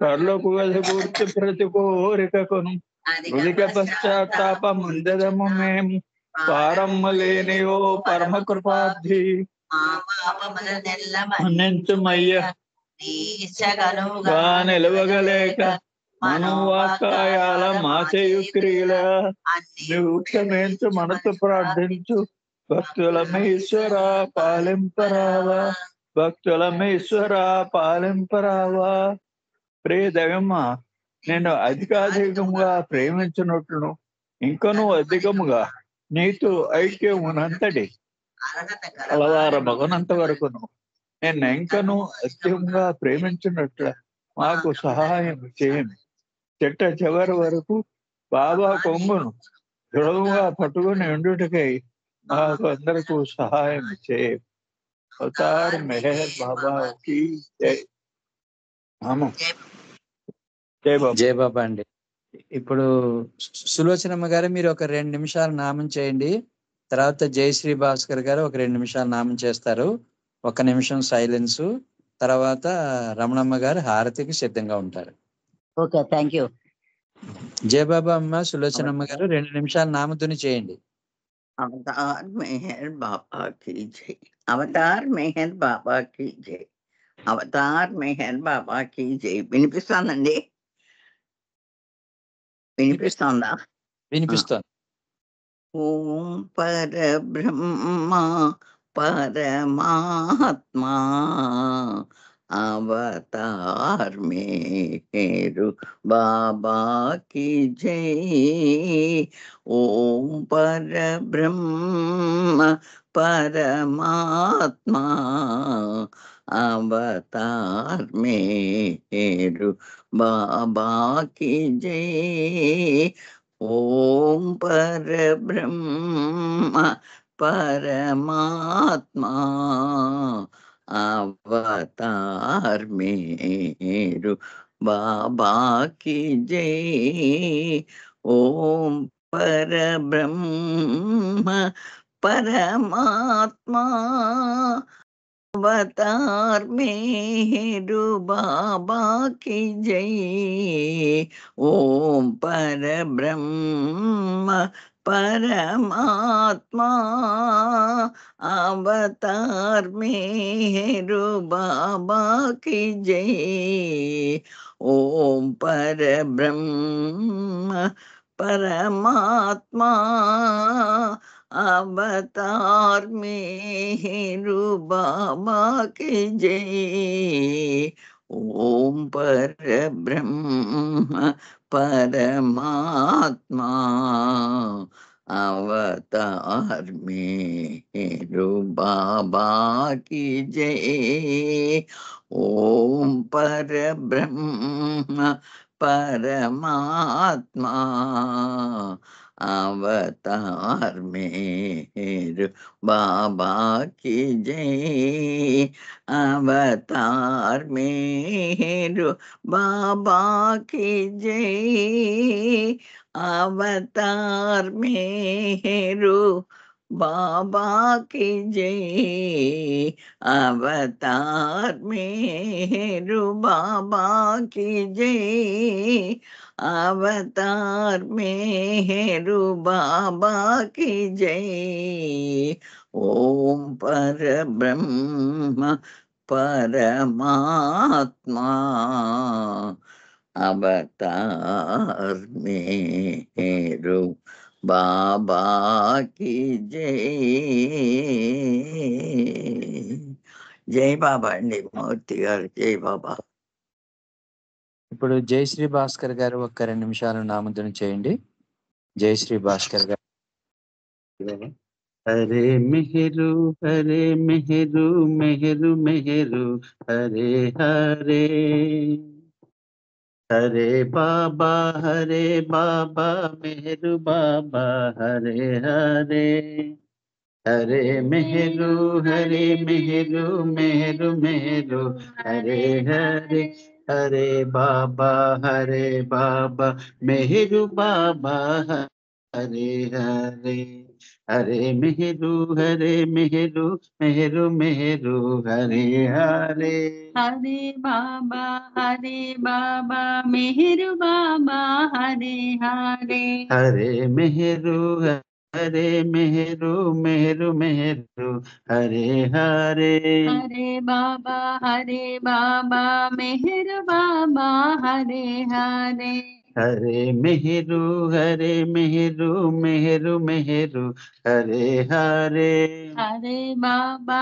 పరులకు వెలుగుర్చి ప్రతి కోరికకును, ఉదిక పశ్చాత్తాప ముందదము మేము, పారమ్మ లేనియో పరమ కృపాబ్ధి, మన్నించుమయ్య నిలవగలేక, మనోవాకాయాల మాచేయు క్రియల, నువ్వు క్షమించు మనసు ప్రార్థించు, భక్తుల ఈశ్వర పాలింపరావా, భక్తుల ఈశ్వర పాలింపరావా. ప్రియ దైవమ్మ, నేను అధికాధికముగా ప్రేమించినట్లును ఇంకనూ అధికముగా నీతో ఐక్యమునంతటి కలవార మగనంత వరకును నేను ఇంకనూ అత్యంగా ప్రేమించినట్లు మాకు సహాయం చేయండి. చెట్ట చివరి వరకు బాబా కొంగును దృఢంగా పట్టుకుని ఉండుటకై మాకు అందరికీ సహాయం చేయండి. అవతార్ మెహర్ బాబాకి జై. జై బాబా. జై బాబా అండి. ఇప్పుడు సులోచనమ్మ గారు మీరు ఒక 2 నిమిషాలు నామం చేయండి. తర్వాత జయశ్రీ భాస్కర్ గారు ఒక 2 నిమిషాలు నామం చేస్తారు. 1 నిమిషం సైలెన్స్. తర్వాత రమణమ్మ గారు హారతికి సిద్ధంగా ఉంటారు. Okay, thank you. జయ బాబా అమ్మ సులోచనమ్మ గారు 2 నిమిషాలు నామధుని చేయండి. అవతార్ మెహర్ బాబా की जय. అవతార్ మెహర్ బాబా की जय. అవతార్ మెహర్ బాబా की जय. వినిపిస్తోందండి? వినిపిస్తోందా? వినిపిస్తోంది. ఓం పరబ్రహ్మ పరమాత్మా అవతార్ మేరు బాబా की जय. ఓం పరబ్రహ్మ పరమాత్మా అవతార్ మేరు బాబా की जय. ఓం పరబ్రహ్మ పరమాత్మా అవతార్ మేరు బాబా की जय. ఓం పరబ్రహ్మ పరమాత్మా అవతార్ మేరు బాబా की जय. ఓం పరబ్రహ్మ పరమాత్మా అవతార్ మేరు బాబా की जय. ఓం పరబ్రహ్మ పరమాత్మా అవతార్ మేరు బాబా की जय. ఓం పరబ్రహ్మ పరమాత్మా అవతార్ మేరు బాబా की जय. ఓం పరబ్రహ్మ పరమాత్మా అవతార్ మేరు బాబా की जय. అవతార్ మేరు బాబా की जय. అవతార్ మేరు బాబా की जय. అవతార్ మేరు బాబా की जय. అవతార్ మేరు బాబా की जय. ఓం పరబ్రహ్మ పరమాత్మా అవతార్ మేరు బాబా की जय. జై బాబా అండి మూర్తి గారు. జై బాబా. ఇప్పుడు జయశ్రీ భాస్కర్ గారు ఒక 2 నిమిషాలు నామధుని చేయండి. జయశ్రీ భాస్కర్ గారు. హరే మెహరు హరే మెహరు మెహరు మెహరు హరే హరే. హరే బాబా మెహరు బాబా హరే హరే. హరే మెహరు మెహరు మెహరు హరే హరే. హరే బాబా మెహరు బాబా హరే హరే. హరే మెహరు మెహరు మెహరు హరే హరే. హరే బాబా మెహరు బాబా హరే హరే. హరే మెహరు మెహరు మెహరు హరే హరే. హరే బాబా మెహరు బాబా హరే హరే. హరే మెహరు మెహరు మెహరు హరే హరే. హరే బాబా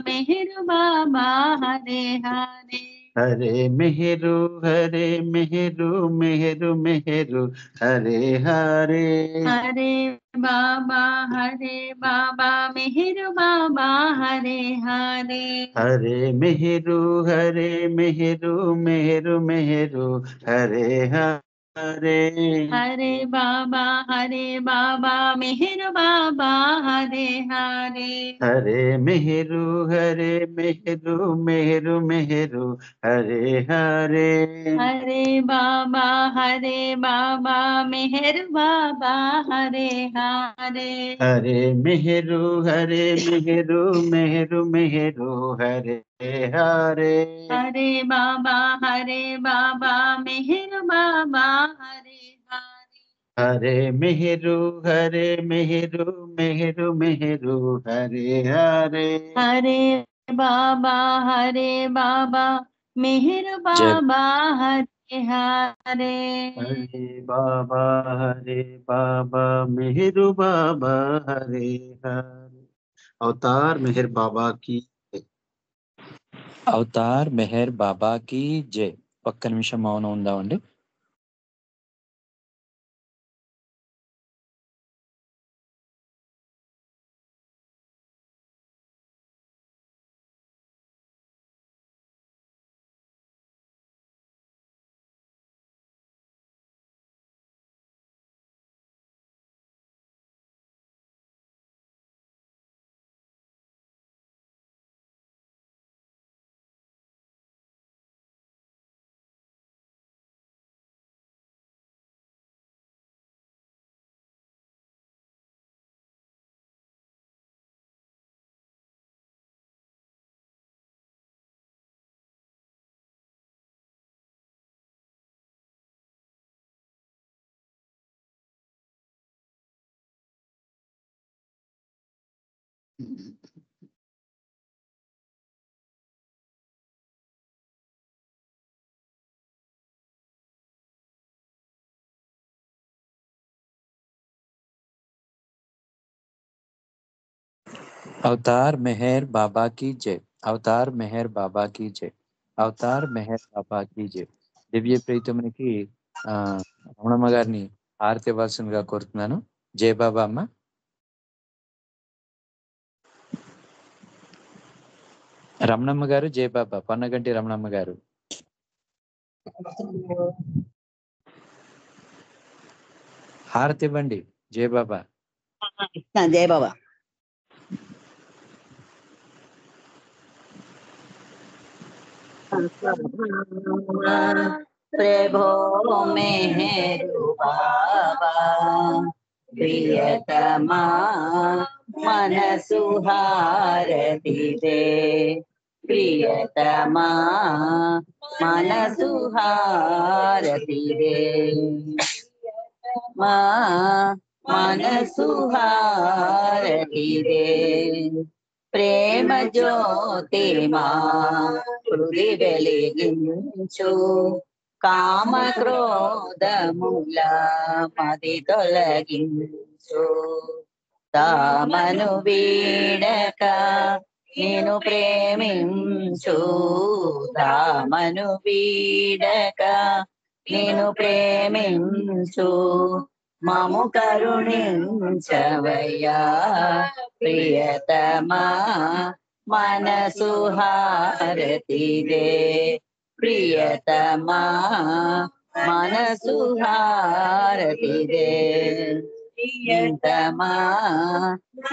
మెహరు బాబా హరే హరే. హరే మెహరు హరే మెహరు మెహరు మెహరు హరే హరే హరే బాబా మెహరు బాబా హరే హరే హరే మెహరు హరే మెహరు మెహరు మెహరు హరే హరే హరే బాబా మెహరు బాబా హరే హరే హరే మెహరు హరే మెహరు మెహరు మెహరు హరే హరే హరే బాబా మెహరు బాబా హరే హరే హరే మెహరు హరే మెహరు మెహరు మెహరు హరే హరే హరే బాబా మెహరు బాబా హరే హరే హరే మెహరు హరే మెహరు మెహరు మెహరు హరే హరే హరే బాబా మెహరు జై బాబా హరే హరే హరే బాబా హరే బాబా మెహరు బాబా హరే హరే అవతార్ మెహర్ బాబా కి అవతార్ మెహర్ బాబాకి జై. ఒక్క నిమిషం మౌనం ఉందామండి. అవతార్ మెహర్ బాబా కి జై. అవతార్ మెహర్ బాబా కి జై. అవతార్ మెహర్ బాబా కి జై. దివ్య ప్రీతమునికి రమణమ్మ గారిని హారతి ఇవ్వాల్సిందిగా కోరుతున్నాను. జై బాబా అమ్మ. రమణమ్మ గారు జై బాబా. పన్నగంటి రమణమ్మ గారు హారతి ఇవ్వండి. జై బాబా. జై బాబా. प्रभो मेहरु बाबा प्रियतमा मनसु हारति दे प्रियतमा मनसु हारति दे मनसु हारति दे ప్రేమ జ్యోతి మా హృది వెలిగించు కామ క్రోధముల మది తొలగించు తామను వీడక నేను ప్రేమించు తామను వీడక నేను ప్రేమించు మము కరుణించవయ్యా ప్రియతమా మనసు హారతి దే ప్రియతమా మనసు హారతి దే ప్రియతమా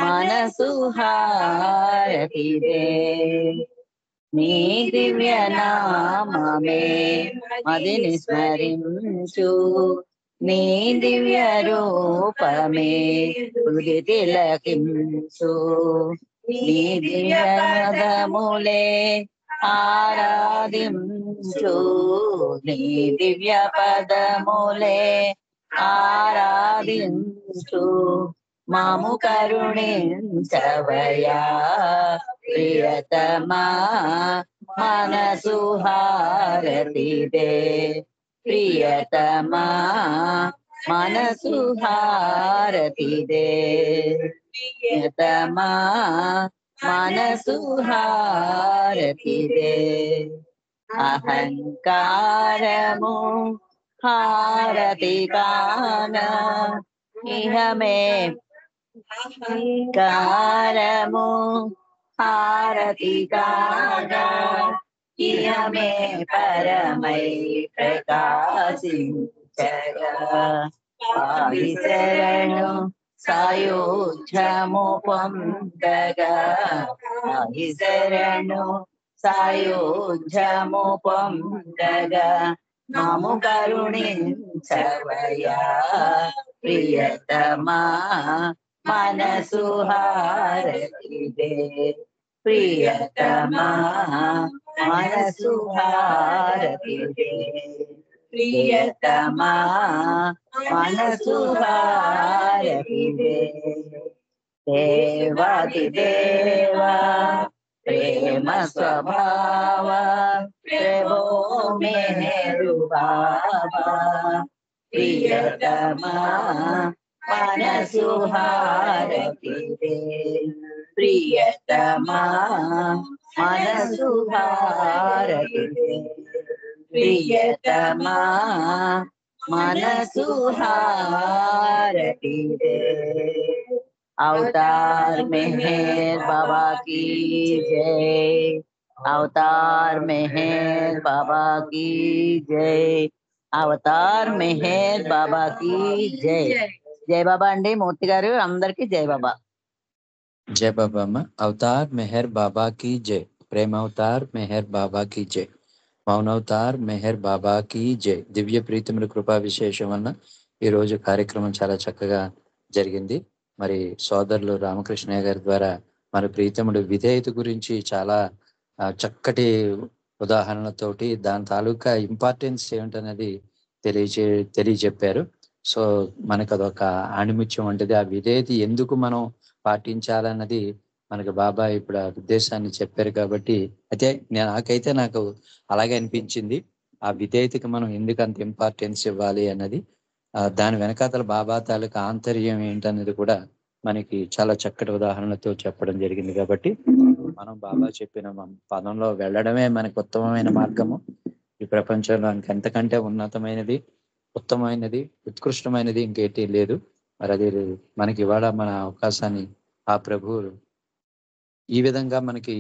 మనసు హారతి దే నీ దివ్య నామమే మదిని స్మరించు నీ దివ్య రూపమే హృది తిలకించు నీ దివ్యములే ఆరాధించు నీ దివ్య పదములే ఆరాధించు మాము కరుణించవయ్యా ప్రియతమా మనసు హారతి దే ప్రియతమా మనసు హారతి దే ప్రియతమా మనసు హారతి దే అహంకారము హారతి కాన ఇహమే అహంకారము హారతి కాన ఇహమే పరమై ప్రకాశించగా పాహి శరణు సాయుధ్యము పొందగా పాహి శరణు సాయుధ్యము పొందగా మాము కరుణించవయా ప్రియతమా మనసు హారతిదే ప్రియతమా మనసు హారతిదే ప్రియతమా మనసు హారతిదే దేవాది దేవా ప్రేమ స్వభావ ప్రభో మెహరు బాబా ప్రియతమా మనసు హారతిదే ప్రియతమా మనసు హారతిదే ప్రియతమా మనసు హారతిదే अवतार मेहर बाबा की जय अवतार मेहर बाबा की जय अवतार मेहर बाबा की जय जय बाबा अंडी मूर्ति गारू अंदरिकी जय बाबा जय बाबा अम्मा अवतार मेहर बाबा की जय प्रेम अवतार मेहर बाबा की जय మౌన అవతార్ మెహర్ బాబాకి జై దివ్య ప్రీతముల కృపా విశేషం వలన ఈ రోజు కార్యక్రమం చాలా చక్కగా జరిగింది. మరి సోదరులు రామకృష్ణయ్య గారి ద్వారా మన ప్రీతముడు విధేయత గురించి చాలా చక్కటి ఉదాహరణలతోటి దాని తాలూకా ఇంపార్టెన్స్ ఏమిటనేది తెలియజెప్పారు. సో మనకు అదొక ఆణిముత్యం వంటిది. ఆ విధేయత ఎందుకు మనం పాటించాలన్నది మనకు బాబా ఇప్పుడు ఆ ఉద్దేశాన్ని చెప్పారు కాబట్టి అయితే నాకు అలాగే అనిపించింది. ఆ విధేయతకి మనం ఎందుకు అంత ఇంపార్టెన్స్ ఇవ్వాలి అన్నది, దాని వెనకాతల బాబా తాలూకా ఆంతర్యం ఏంటనేది కూడా మనకి చాలా చక్కటి ఉదాహరణలతో చెప్పడం జరిగింది. కాబట్టి మనం బాబా చెప్పిన పదంలో వెళ్ళడమే మనకు ఉత్తమమైన మార్గము. ఈ ప్రపంచంలో ఎంతకంటే ఉన్నతమైనది, ఉత్తమమైనది, ఉత్కృష్టమైనది ఇంకేటీ లేదు. మరి అది మనకి ఇవాళ మన అవకాశాన్ని ఆ ప్రభువు ఈ విధంగా మనకి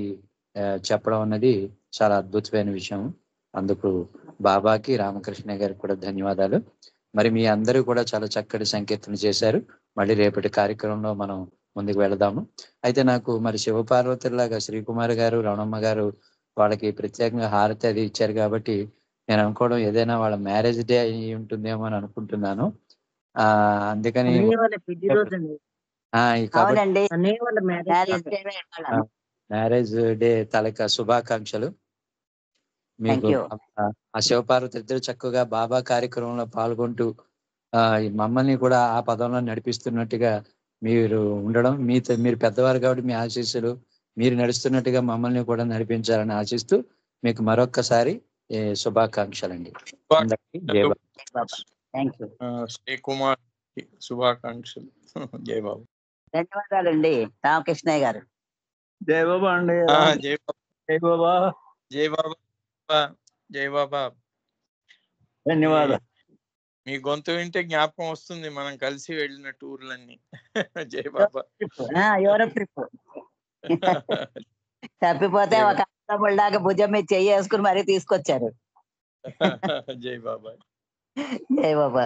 చెప్పడం అన్నది చాలా అద్భుతమైన విషయం. అందుకు బాబాకి రామకృష్ణ గారికి కూడా ధన్యవాదాలు. మరి మీ అందరూ కూడా చాలా చక్కటి సంకీర్తన చేశారు. మళ్ళీ రేపటి కార్యక్రమంలో మనం ముందుకు వెళదాము. అయితే నాకు మరి శివపార్వతుల్లాగా శ్రీకుమార్ గారు, రమణమ్మ గారు వాళ్ళకి ప్రత్యేకంగా హారతి అది ఇచ్చారు కాబట్టి నేను అనుకోవడం ఏదైనా వాళ్ళ మ్యారేజ్ డే అయి ఉంటుందేమో అని అనుకుంటున్నాను. అందుకని మ్యారేజ్ డే తాలూకా శుభాకాంక్షలు మీకు. ఆ శివపార్వతి ఇద్దరు చక్కగా బాబా కార్యక్రమంలో పాల్గొంటూ మమ్మల్ని కూడా ఆ పదంలో నడిపిస్తున్నట్టుగా మీరు ఉండడం, మీరు పెద్దవారు కాబట్టి మీ ఆశీస్సులు, మీరు నడుస్తున్నట్టుగా మమ్మల్ని కూడా నడిపించాలని ఆశిస్తూ మీకు మరొక్కసారి శుభాకాంక్షలండి. శ్రీకుమార్ శుభాకాంక్షలు. జై బాబా. ధన్యవాదాలండి రామకృష్ణయ్య గారు. జై బాబా అండి. జై బాబా. జై బాబా. జై బాబా. ధన్యవాదాలు. మీ గొంతు వింటే జ్ఞాపకం వస్తుంది మనం కలిసి వెళ్ళిన టూర్లన్నీ. జై బాబా. యూరప్ ట్రిప్ తప్పిపోతే ఒక తమ్ముళ్ళగా భుజం మీద చేసుకుని మరీ తీసుకొచ్చారు. జై బాబా. జై బాబా.